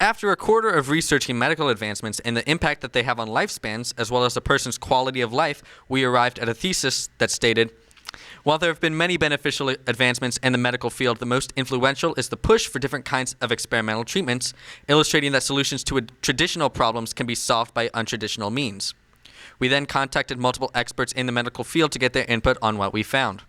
After a quarter of researching medical advancements and the impact that they have on lifespans, as well as a person's quality of life, we arrived at a thesis that stated, while there have been many beneficial advancements in the medical field, the most influential is the push for different kinds of experimental treatments, illustrating that solutions to traditional problems can be solved by untraditional means. We then contacted multiple experts in the medical field to get their input on what we found.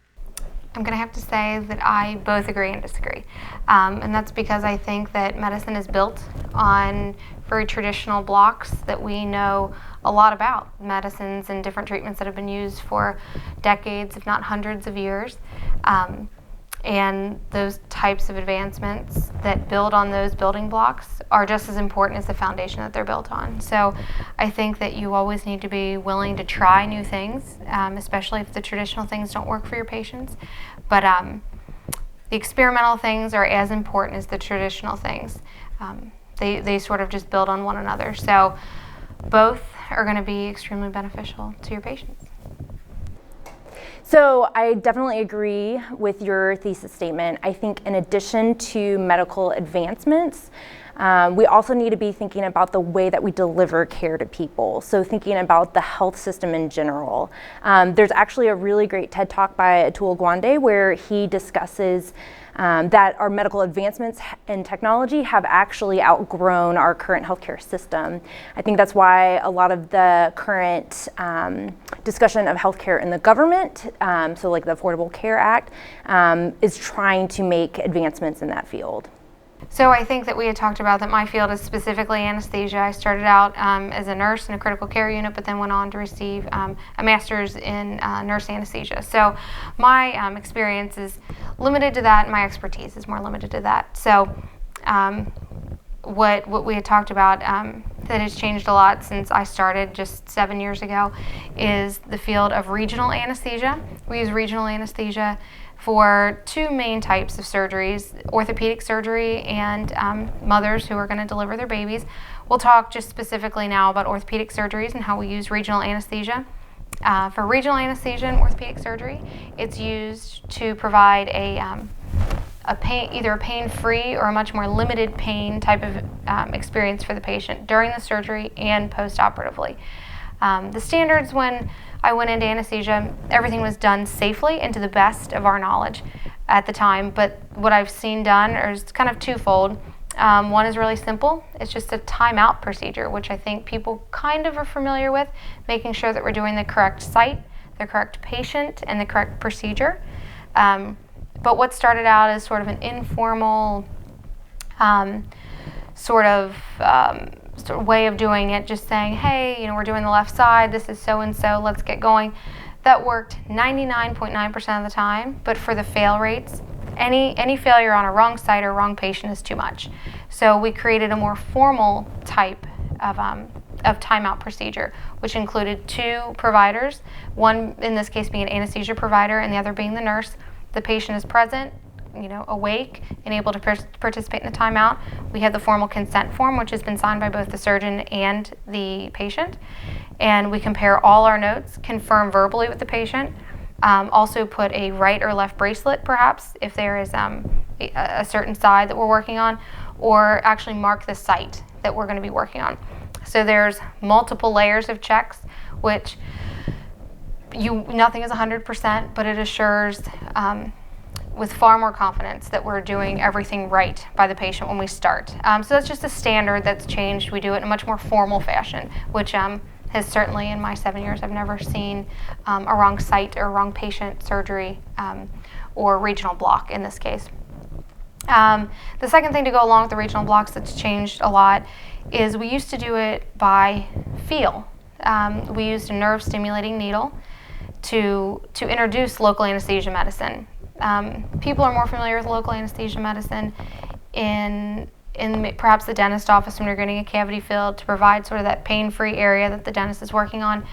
I'm going to have to say that I both agree and disagree. And that's because I think that medicine is built on very traditional blocks that we know a lot about, medicines and different treatments that have been used for decades, if not hundreds of years. And those types of advancements that build on those building blocks are just as important as the foundation that they're built on. So I think that you always need to be willing to try new things, especially if the traditional things don't work for your patients. But the experimental things are as important as the traditional things. They sort of just build on one another. So both are going to be extremely beneficial to your patients. So I definitely agree with your thesis statement. I think in addition to medical advancements, we also need to be thinking about the way that we deliver care to people. So thinking about the health system in general. There's actually a really great TED Talk by Atul Gawande where he discusses that our medical advancements in technology have actually outgrown our current healthcare system. I think that's why a lot of the current discussion of healthcare in the government, so like the Affordable Care Act, is trying to make advancements in that field. So I think that we had talked about that my field is specifically anesthesia. I started out as a nurse in a critical care unit, but then went on to receive a master's in nurse anesthesia. So my experience is limited to that, and my expertise is more limited to that. So what we had talked about that has changed a lot since I started just 7 years ago is the field of regional anesthesia. We use regional anesthesia for two main types of surgeries, orthopedic surgery and mothers who are going to deliver their babies. We'll talk just specifically now about orthopedic surgeries and how we use regional anesthesia. For regional anesthesia and orthopedic surgery, it's used to provide either a pain-free or a much more limited pain type of experience for the patient during the surgery and post-operatively. The standards when I went into anesthesia, everything was done safely and to the best of our knowledge at the time, but what I've seen done is kind of twofold. One is really simple. It's just a timeout procedure, which I think people kind of are familiar with, making sure that we're doing the correct site, the correct patient, and the correct procedure. But what started out as sort of an informal sort of way of doing it, just saying, hey, we're doing the left side, this is so-and-so, let's get going. That worked 99.9% of the time, but for the fail rates, any failure on a wrong site or wrong patient is too much. So we created a more formal type of timeout procedure, which included two providers, one in this case being an anesthesia provider and the other being the nurse. The patient is present, awake and able to participate in the timeout. We have the formal consent form, which has been signed by both the surgeon and the patient. And we compare all our notes, confirm verbally with the patient, also put a right or left bracelet, perhaps, if there is a certain side that we're working on, or actually mark the site that we're going to be working on. So there's multiple layers of checks, which nothing is 100%, but it assures with far more confidence that we're doing everything right by the patient when we start. So that's just a standard that's changed. We do it in a much more formal fashion, which has certainly in my 7 years, I've never seen a wrong site or wrong patient surgery or regional block in this case. The second thing to go along with the regional blocks that's changed a lot is we used to do it by feel. We used a nerve stimulating needle to introduce local anesthesia medicine. People are more familiar with local anesthesia medicine in perhaps the dentist office when you're getting a cavity filled to provide sort of that pain-free area that the dentist is working on.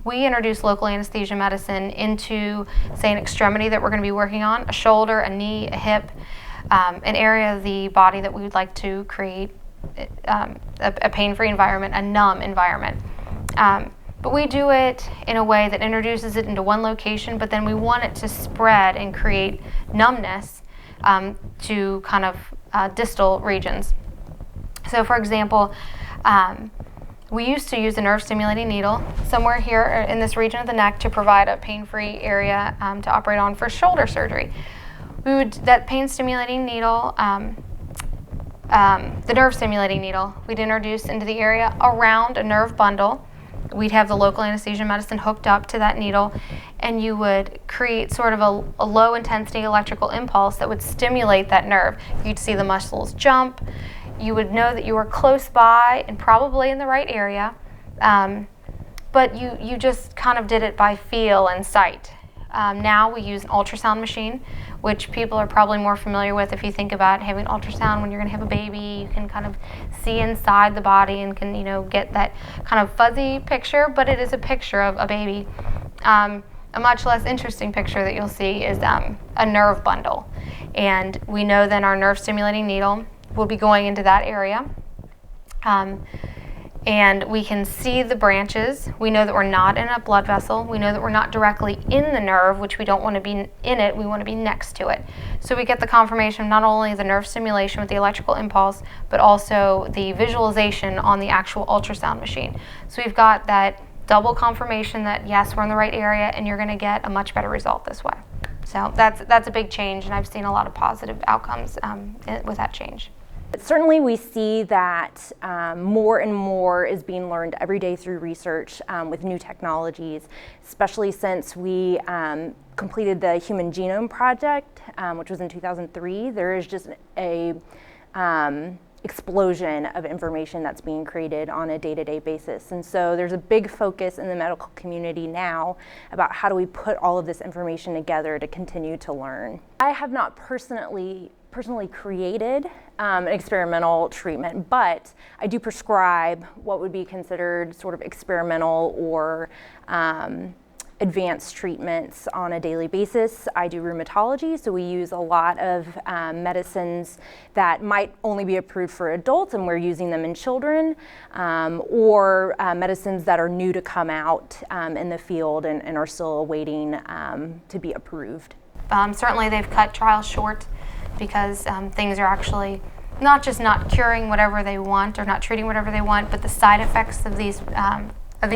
We introduce local anesthesia medicine into, say, an extremity that we're going to be working on, a shoulder, a knee, a hip, an area of the body that we would like to create a pain-free environment, a numb environment. But we do it in a way that introduces it into one location, but then we want it to spread and create numbness to kind of distal regions. So for example, we used to use a nerve stimulating needle somewhere here in this region of the neck to provide a pain-free area to operate on for shoulder surgery. That pain stimulating needle, the nerve stimulating needle, we'd introduce into the area around a nerve bundle. We'd have the local anesthesia medicine hooked up to that needle, and you would create sort of a low intensity electrical impulse that would stimulate that nerve. You'd see the muscles jump. You would know that you were close by and probably in the right area, but you just kind of did it by feel and sight. Now we use an ultrasound machine, which people are probably more familiar with if you think about having ultrasound when you're going to have a baby. You can kind of see inside the body and can, get that kind of fuzzy picture, but it is a picture of a baby. A much less interesting picture that you'll see is a nerve bundle. And we know then our nerve stimulating needle will be going into that area. And we can see the branches. We know that we're not in a blood vessel. We know that we're not directly in the nerve, which we don't want to be in it. We want to be next to it. So we get the confirmation of not only the nerve stimulation with the electrical impulse, but also the visualization on the actual ultrasound machine. So we've got that double confirmation that yes, we're in the right area, and you're going to get a much better result this way. So that's a big change, and I've seen a lot of positive outcomes with that change. Certainly we see that more and more is being learned every day through research with new technologies, especially since we completed the Human Genome Project, which was in 2003. There is just a explosion of information that's being created on a day-to-day basis. And so there's a big focus in the medical community now about how do we put all of this information together to continue to learn. I have not personally created an experimental treatment, but I do prescribe what would be considered sort of experimental or advanced treatments on a daily basis. I do rheumatology, so we use a lot of medicines that might only be approved for adults, and we're using them in children, or medicines that are new to come out in the field and are still awaiting to be approved. Certainly they've cut trials short because things are actually not just not curing whatever they want or not treating whatever they want, but the side effects of these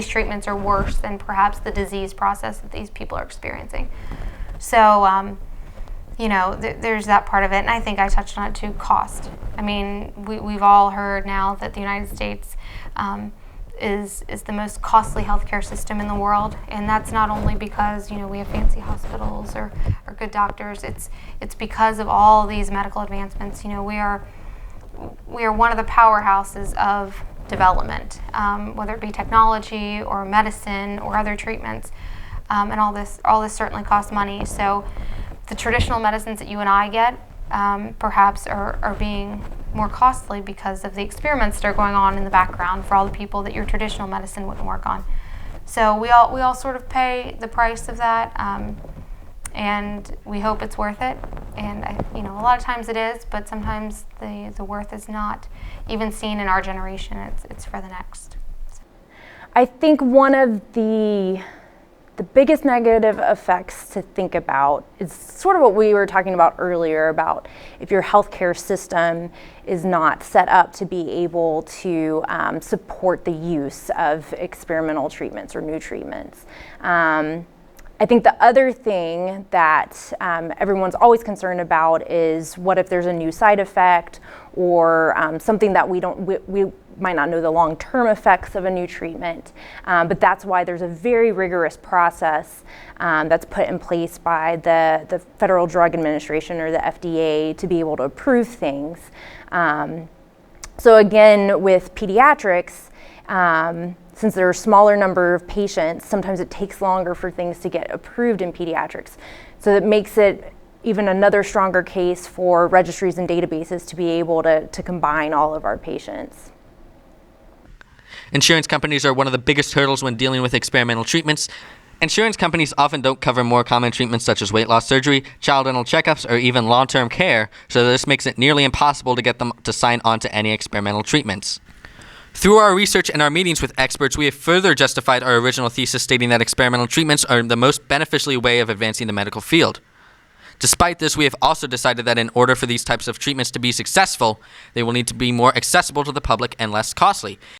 treatments are worse than perhaps the disease process that these people are experiencing. So, there's that part of it, and I think I touched on it too, cost. I mean, we've all heard now that the United States is the most costly healthcare system in the world, and that's not only because we have fancy hospitals or good doctors. It's because of all these medical advancements. We are one of the powerhouses of development, whether it be technology or medicine or other treatments, and all this certainly costs money. So the traditional medicines that you and I get perhaps are being more costly because of the experiments that are going on in the background for all the people that your traditional medicine wouldn't work on. So we all sort of pay the price of that, and we hope it's worth it. And a lot of times it is, but sometimes the worth is not even seen in our generation. It's for the next. I think one of the biggest negative effects to think about is sort of what we were talking about earlier about if your healthcare system is not set up to be able to support the use of experimental treatments or new treatments. I think the other thing that everyone's always concerned about is what if there's a new side effect or something that we might not know the long-term effects of a new treatment, but that's why there's a very rigorous process that's put in place by the Federal Drug Administration or the FDA to be able to approve things. So again, with pediatrics, since there are a smaller number of patients, sometimes it takes longer for things to get approved in pediatrics. So that makes it even another stronger case for registries and databases to be able to combine all of our patients. Insurance companies are one of the biggest hurdles when dealing with experimental treatments. Insurance companies often don't cover more common treatments such as weight loss surgery, child dental checkups, or even long-term care, so this makes it nearly impossible to get them to sign on to any experimental treatments. Through our research and our meetings with experts, we have further justified our original thesis stating that experimental treatments are the most beneficial way of advancing the medical field. Despite this, we have also decided that in order for these types of treatments to be successful, they will need to be more accessible to the public and less costly.